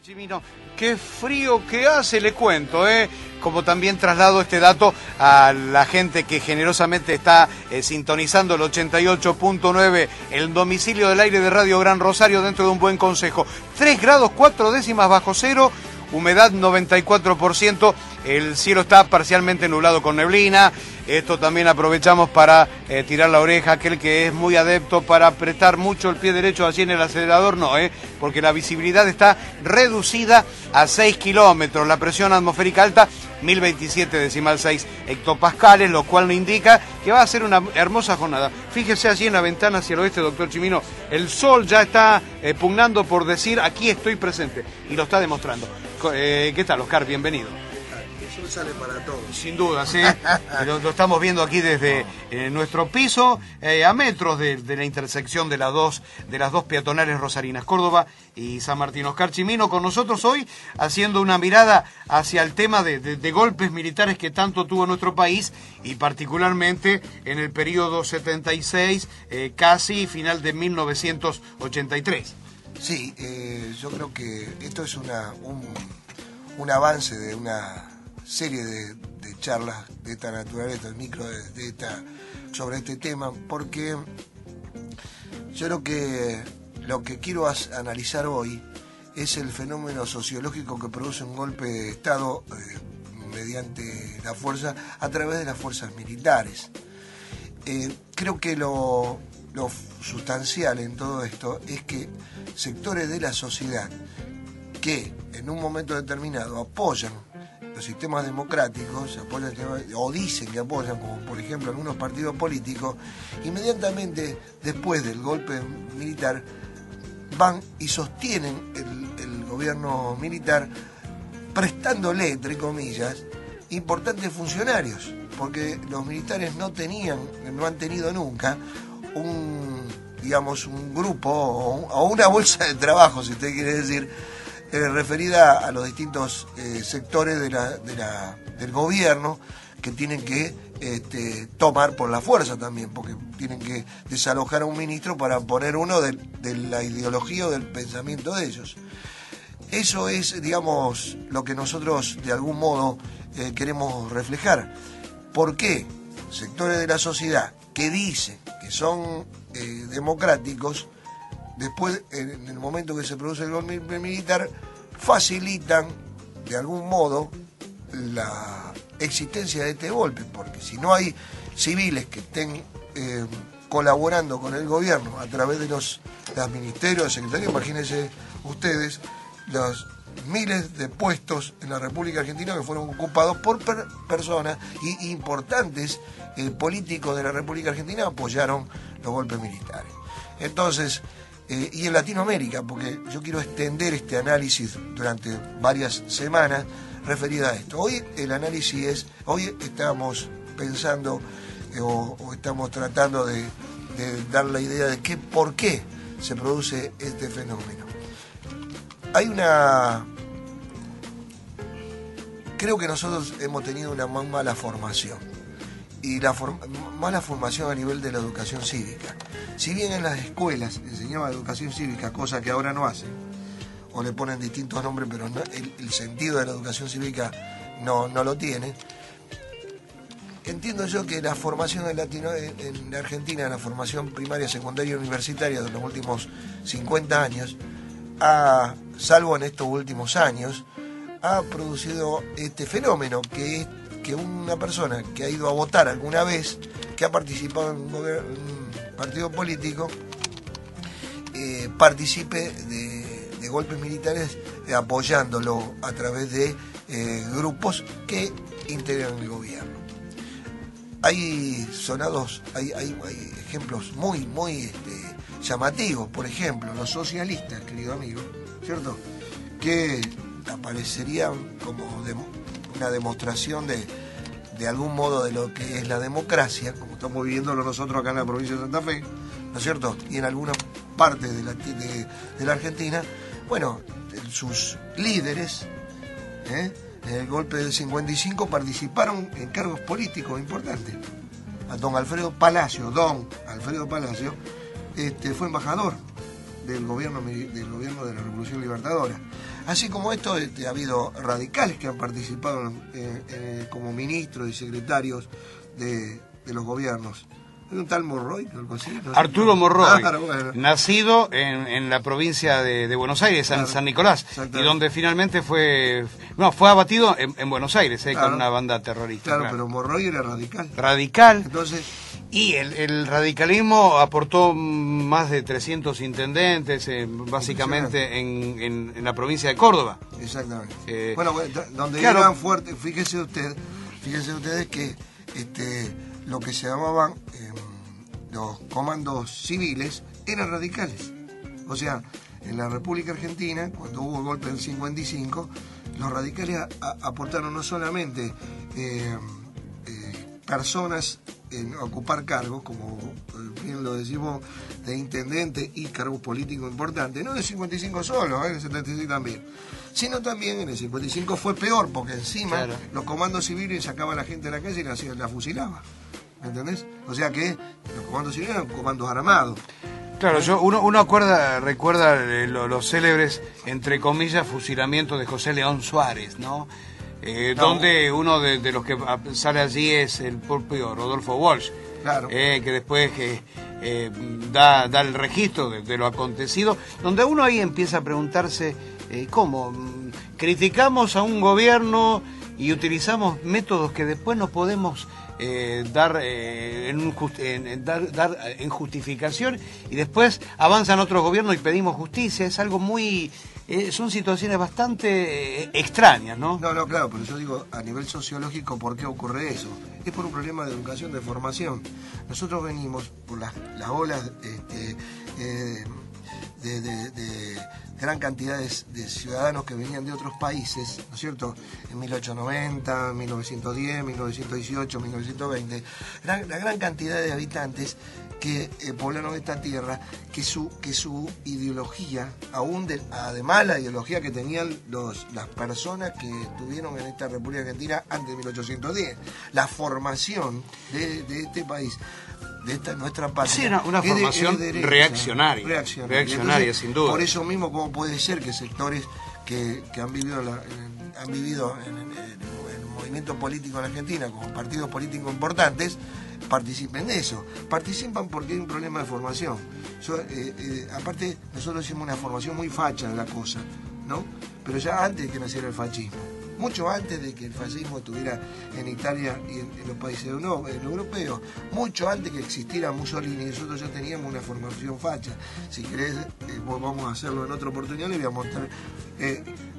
Chimino, qué frío que hace, le cuento, como también traslado este dato a la gente que generosamente está sintonizando el 88.9, el domicilio del aire de Radio Gran Rosario, dentro de un buen consejo. 3 grados 4 décimas bajo cero, humedad 94%, el cielo está parcialmente nublado con neblina. Esto también aprovechamos para tirar la oreja a aquel que es muy adepto para apretar mucho el pie derecho allí en el acelerador, no, porque la visibilidad está reducida a 6 kilómetros, la presión atmosférica alta 1027,6 hectopascales, lo cual nos indica que va a ser una hermosa jornada. Fíjese allí en la ventana hacia el oeste, doctor Chimino, el sol ya está pugnando por decir aquí estoy presente, y lo está demostrando. ¿Qué tal, Oscar? Bienvenido. El sol sale para todos. Sin duda, sí. Lo estamos viendo aquí desde nuestro piso, a metros de la intersección de las dos peatonales rosarinas, Córdoba y San Martín. Oscar Chimino con nosotros hoy, haciendo una mirada hacia el tema de golpes militares que tanto tuvo nuestro país, y particularmente en el periodo 76, casi final de 1983. Sí, yo creo que esto es un avance de una serie de charlas de esta naturaleza, micro sobre este tema, porque yo creo que lo que quiero analizar hoy es el fenómeno sociológico que produce un golpe de Estado mediante la fuerza, a través de las fuerzas militares. Creo que lo sustancial en todo esto es que sectores de la sociedad que en un momento determinado apoyan los sistemas democráticos, o dicen que apoyan, como por ejemplo algunos partidos políticos, inmediatamente después del golpe militar van y sostienen el gobierno militar, prestándole, entre comillas, importantes funcionarios, porque los militares no han tenido nunca un grupo o una bolsa de trabajo, si usted quiere decir, referida a los distintos sectores del gobierno, que tienen que tomar por la fuerza también, porque tienen que desalojar a un ministro para poner uno de la ideología o del pensamiento de ellos. Eso es, digamos, lo que nosotros de algún modo queremos reflejar. ¿Por qué sectores de la sociedad que dicen que son democráticos, después, en el momento que se produce el golpe militar, facilitan de algún modo la existencia de este golpe? Porque si no hay civiles que estén colaborando con el gobierno a través de los ministerios, secretarios, imagínense ustedes los miles de puestos en la República Argentina que fueron ocupados por personas y importantes políticos de la República Argentina apoyaron los golpes militares. Entonces, y en Latinoamérica, porque yo quiero extender este análisis durante varias semanas referido a esto. Hoy el análisis hoy estamos pensando o estamos tratando de dar la idea de por qué se produce este fenómeno. Creo que nosotros hemos tenido una muy mala formación, y mala formación a nivel de la educación cívica. Si bien en las escuelas enseñaban educación cívica, cosa que ahora no hacen, o le ponen distintos nombres, pero el sentido de la educación cívica no lo tiene. Entiendo yo que la formación en Argentina, la formación primaria, secundaria y universitaria de los últimos 50 años, salvo en estos últimos años, ha producido este fenómeno, que es que una persona que ha ido a votar alguna vez, que ha participado en un partido político, participe de golpes militares, apoyándolo a través de grupos que integran el gobierno. Hay ejemplos muy llamativos. Por ejemplo, los socialistas, querido amigo, ¿cierto?, que aparecerían como una demostración de algún modo de lo que es la democracia, como estamos viviéndolo nosotros acá en la provincia de Santa Fe, ¿no es cierto?, y en algunas partes de la Argentina. Bueno, sus líderes, en el golpe del 55, participaron en cargos políticos importantes. A don Alfredo Palacio fue embajador del gobierno de la Revolución Libertadora. Así como esto, ha habido radicales que han participado como ministros y secretarios de los gobiernos. ¿Hay un tal Morroy, algo así? No sé. Arturo Morroy, Claro, bueno. nacido en la provincia de Buenos Aires, Claro, San Nicolás, y donde finalmente fue abatido en Buenos Aires, claro, con una banda terrorista. Claro, pero Morroy era radical. Radical. Entonces, y el radicalismo aportó más de 300 intendentes, básicamente en la provincia de Córdoba. Exactamente. Bueno, donde claro, eran fuertes, fíjense ustedes que lo que se llamaban los comandos civiles eran radicales. O sea, en la República Argentina, cuando hubo el golpe del 55, los radicales aportaron no solamente personas en ocupar cargos, como bien lo decimos, de intendente y cargos políticos importantes, no en el 55 solo, en el 76 también, sino también en el 55 fue peor, porque encima claro, los comandos civiles sacaban a la gente de la calle y la fusilaba, ¿me entendés? O sea que los comandos civiles eran comandos armados. Claro, uno recuerda los célebres, entre comillas, fusilamientos de José León Suárez, ¿no? Donde uno de los que sale allí es el propio Rodolfo Walsh, claro, que después da el registro de lo acontecido, donde uno ahí empieza a preguntarse cómo criticamos a un gobierno y utilizamos métodos que después no podemos dar en justificación, y después avanzan otros gobiernos y pedimos justicia. Es algo muy... son situaciones bastante extrañas, ¿no? No, claro, pero yo digo, a nivel sociológico, ¿por qué ocurre eso? Es por un problema de educación, de formación. Nosotros venimos por las olas de gran cantidad de ciudadanos que venían de otros países, ¿no es cierto? En 1890, 1910, 1918, 1920, la gran cantidad de habitantes que poblaron esta tierra, que su ideología, además la ideología que tenían las personas que estuvieron en esta República Argentina antes de 1810, la formación de este país, de esta nuestra patria. Sí, una formación reaccionaria, entonces, sin duda. Por eso mismo, ¿cómo puede ser que sectores que han vivido en el movimiento político en Argentina, como partidos políticos importantes, participen de eso? Participan porque hay un problema de formación. Aparte, nosotros hicimos una formación muy facha de la cosa, ¿no? Pero ya antes de que naciera el fascismo, mucho antes de que el fascismo estuviera en Italia y en los países europeos, mucho antes que existiera Mussolini, nosotros ya teníamos una formación facha. Si querés, vamos a hacerlo en otra oportunidad, le voy a mostrar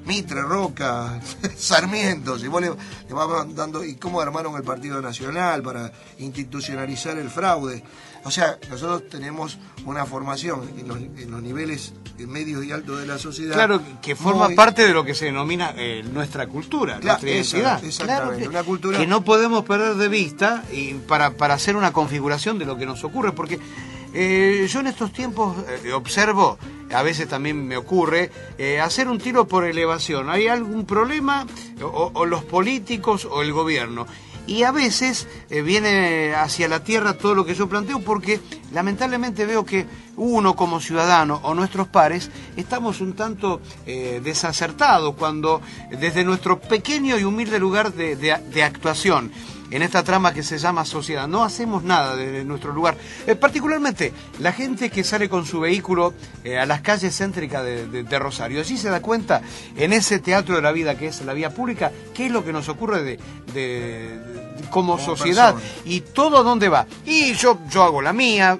Mitre, Roca, Sarmiento, si vos le vamos dando, y cómo armaron el Partido Nacional para institucionalizar el fraude. O sea, nosotros tenemos una formación en los niveles medios y altos de la sociedad. Claro, que forma parte de lo que se denomina nuestra cultura, nuestra identidad. Exactamente, claro, una cultura que no podemos perder de vista y para hacer una configuración de lo que nos ocurre, porque yo en estos tiempos observo, a veces también me ocurre, hacer un tiro por elevación. Hay algún problema, o los políticos o el gobierno. Y a veces viene hacia la tierra todo lo que yo planteo, porque lamentablemente veo que uno como ciudadano o nuestros pares estamos un tanto desacertados cuando desde nuestro pequeño y humilde lugar de actuación en esta trama que se llama sociedad no hacemos nada desde nuestro lugar. Particularmente la gente que sale con su vehículo a las calles céntricas de Rosario. Allí se da cuenta, en ese teatro de la vida que es la vía pública, qué es lo que nos ocurre como sociedad persona. Y todo a dónde va. Y yo hago la mía,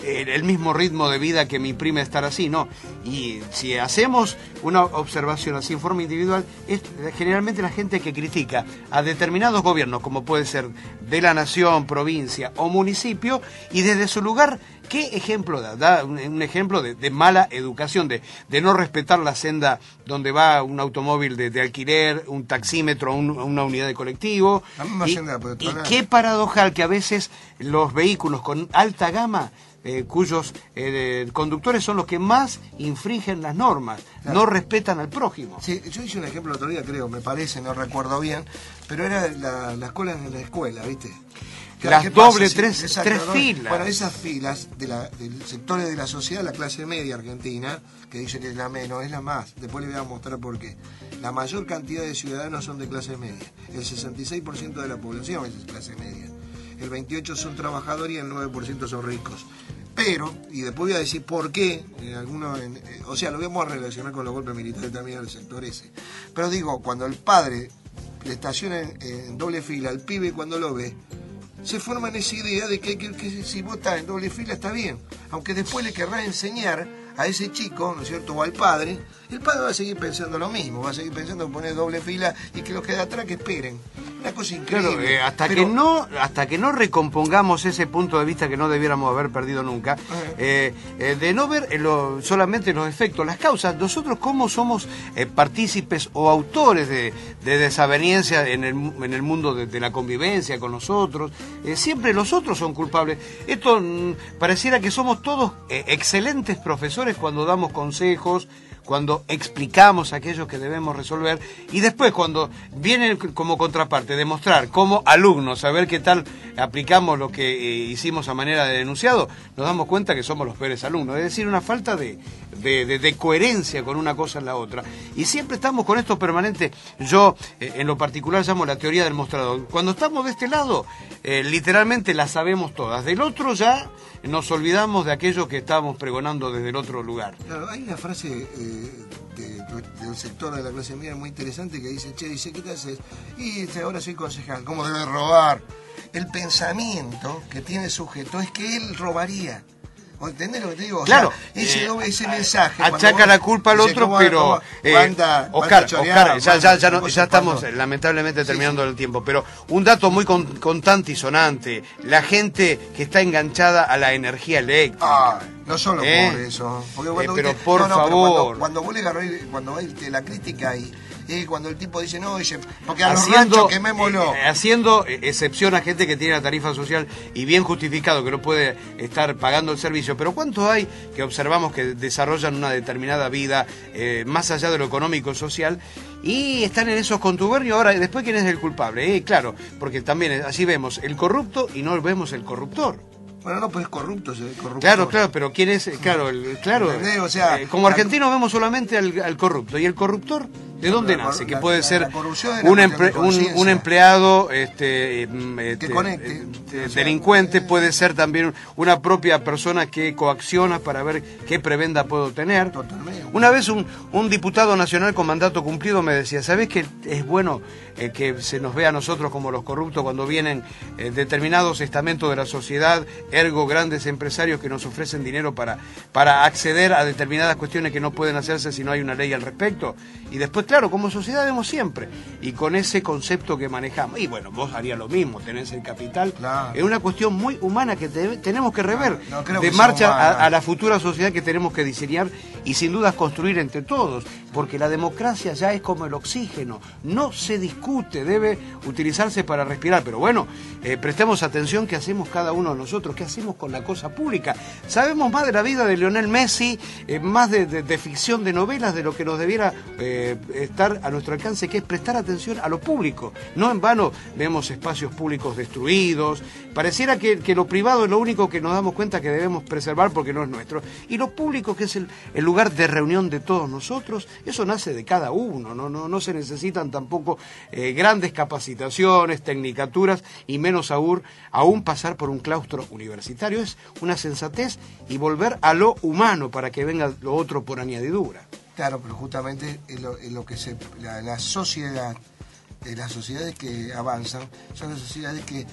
el mismo ritmo de vida que me imprime estar así, ¿no? Y si hacemos una observación así en forma individual, es generalmente la gente que critica a determinados gobiernos, como puede ser de la nación, provincia o municipio, y desde su lugar, ¿qué ejemplo da? Da un ejemplo de mala educación, de no respetar la senda donde va un automóvil de alquiler, un taxímetro, una unidad de colectivo. La misma senda, y qué paradojal que a veces los vehículos con alta gama cuyos conductores son los que más infringen las normas, claro, no respetan al prójimo. Sí, yo hice un ejemplo el otro día, creo, me parece, no recuerdo bien, pero era las colas en la escuela, ¿viste? Las dobles, tres filas. Bueno, esas filas del sectores de la sociedad, la clase media argentina, que dicen que es la menos, es la más. Después les voy a mostrar por qué. La mayor cantidad de ciudadanos son de clase media. El 66% de la población es de clase media. El 28% son trabajadores y el 9% son ricos. Pero, y después voy a decir por qué, o sea, lo vamos a relacionar con los golpes militares también al sector ese. Pero digo, cuando el padre le estaciona en doble fila al pibe, cuando lo ve, se forma en esa idea de que si vos estás en doble fila está bien, aunque después le querrá enseñar a ese chico, ¿no es cierto?, o al padre, el padre va a seguir pensando lo mismo, va a seguir pensando en poner doble fila y que los que de atrás que esperen. Una cosa increíble. Claro, hasta que no recompongamos ese punto de vista que no debiéramos haber perdido nunca, de no ver solamente los efectos, las causas, nosotros cómo somos partícipes o autores de desaveniencia en el mundo de la convivencia con nosotros, siempre los otros son culpables. Esto pareciera que somos todos excelentes profesores cuando damos consejos, cuando explicamos aquello que debemos resolver, y después cuando viene como contraparte demostrar como alumnos, a ver qué tal aplicamos lo que hicimos a manera de denunciado, nos damos cuenta que somos los peores alumnos. Es decir, una falta de coherencia con una cosa en la otra. Y siempre estamos con esto permanente. Yo, en lo particular, llamo la teoría del mostrador. Cuando estamos de este lado, literalmente las sabemos todas. Del otro ya nos olvidamos de aquello que estábamos pregonando desde el otro lugar. Claro, hay una frase del sector de la clase media muy interesante que dice, ¿qué te haces? Y ahora soy concejal, ¿cómo debe robar? El pensamiento que tiene el sujeto es que él robaría. ¿Entendés lo que te digo? Claro, ese mensaje. Achaca la culpa al otro, pero Oscar, ya estamos lamentablemente terminando el tiempo, pero un dato muy contante y sonante: la gente que está enganchada a la energía eléctrica. No solo por eso. Porque pero por favor. Cuando vos le agarrás, cuando la crítica ahí, cuando el tipo dice, porque a los ranchos quemémoslo. Haciendo excepción a gente que tiene la tarifa social y bien justificado, que no puede estar pagando el servicio. Pero ¿cuántos hay que observamos que desarrollan una determinada vida más allá de lo económico social y están en esos contubernios? Ahora, después, ¿quién es el culpable? Claro, porque también así vemos el corrupto y no vemos el corruptor. Bueno, no, pues es corrupto, corrupto. Claro, pero ¿quién es? Claro, o sea, como argentinos vemos solamente al corrupto. ¿Y el corruptor de dónde nace? Que puede ser un empleado delincuente, puede ser también una propia persona que coacciona para ver qué prebenda puedo tener. Totalmente. Una vez un diputado nacional con mandato cumplido me decía, ¿sabés que es bueno que se nos vea a nosotros como los corruptos cuando vienen determinados estamentos de la sociedad, ergo grandes empresarios que nos ofrecen dinero para acceder a determinadas cuestiones que no pueden hacerse si no hay una ley al respecto? Y después, claro, como sociedad vemos siempre, y con ese concepto que manejamos. Y bueno, vos harías lo mismo, tenés el capital. Claro. Es una cuestión muy humana que tenemos que rever, de marcha a la futura sociedad que tenemos que diseñar y sin dudas construir entre todos, porque la democracia ya es como el oxígeno, no se discute, debe utilizarse para respirar. Pero bueno, prestemos atención qué hacemos cada uno de nosotros, qué hacemos con la cosa pública. Sabemos más de la vida de Lionel Messi, más de ficción, de novelas, de lo que nos debiera estar a nuestro alcance, que es prestar atención a lo público. No en vano vemos espacios públicos destruidos. Pareciera que lo privado es lo único que nos damos cuenta que debemos preservar porque no es nuestro. Y lo público, que es el lugar de reunión de todos nosotros, eso nace de cada uno. No se necesitan tampoco grandes capacitaciones, tecnicaturas y menos aún pasar por un claustro universitario. Es una sensatez y volver a lo humano para que venga lo otro por añadidura. Claro, pero justamente lo que la sociedad, las sociedades que avanzan son las sociedades que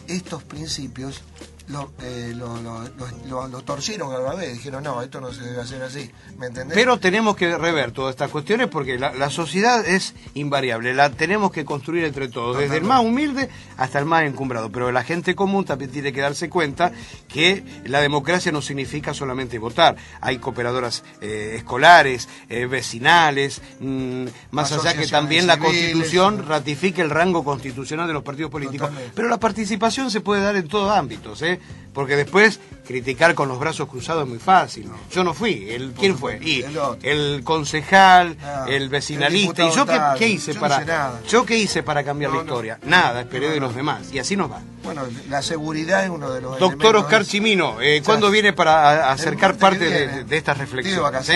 estos principios lo torcieron a la vez, dijeron no, esto no se debe hacer así, ¿me entendés? Pero tenemos que rever todas estas cuestiones porque la sociedad es invariable, la tenemos que construir entre todos, desde el más humilde hasta el más encumbrado, pero la gente común también tiene que darse cuenta que la democracia no significa solamente votar, hay cooperadoras escolares, vecinales, más allá que también la Constitución ratifique el rango constitucional de los partidos políticos. Totalmente. Pero la participación se puede dar en todos ámbitos, ¿eh? Porque después criticar con los brazos cruzados es muy fácil. Yo no fui. ¿Quién fue? Y el concejal, el vecinalista. ¿Y yo qué hice para cambiar la historia? Nada, esperé de los demás. Y así nos va. Bueno, la seguridad es uno de los Doctor Oscar Chimino, ¿cuándo viene para acercar parte de estas reflexiones?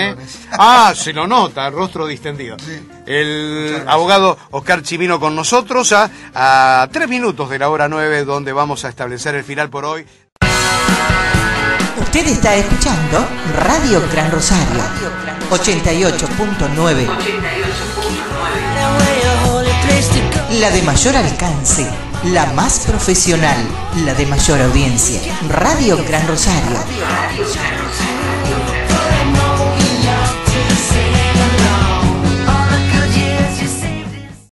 Se lo nota, el rostro distendido. Sí. El abogado Oscar Chimino con nosotros a 3 minutos de la hora 9, donde vamos a establecer el final por hoy. Usted está escuchando Radio Gran Rosario, 88.9. La de mayor alcance, la más profesional, la de mayor audiencia. Radio Gran Rosario.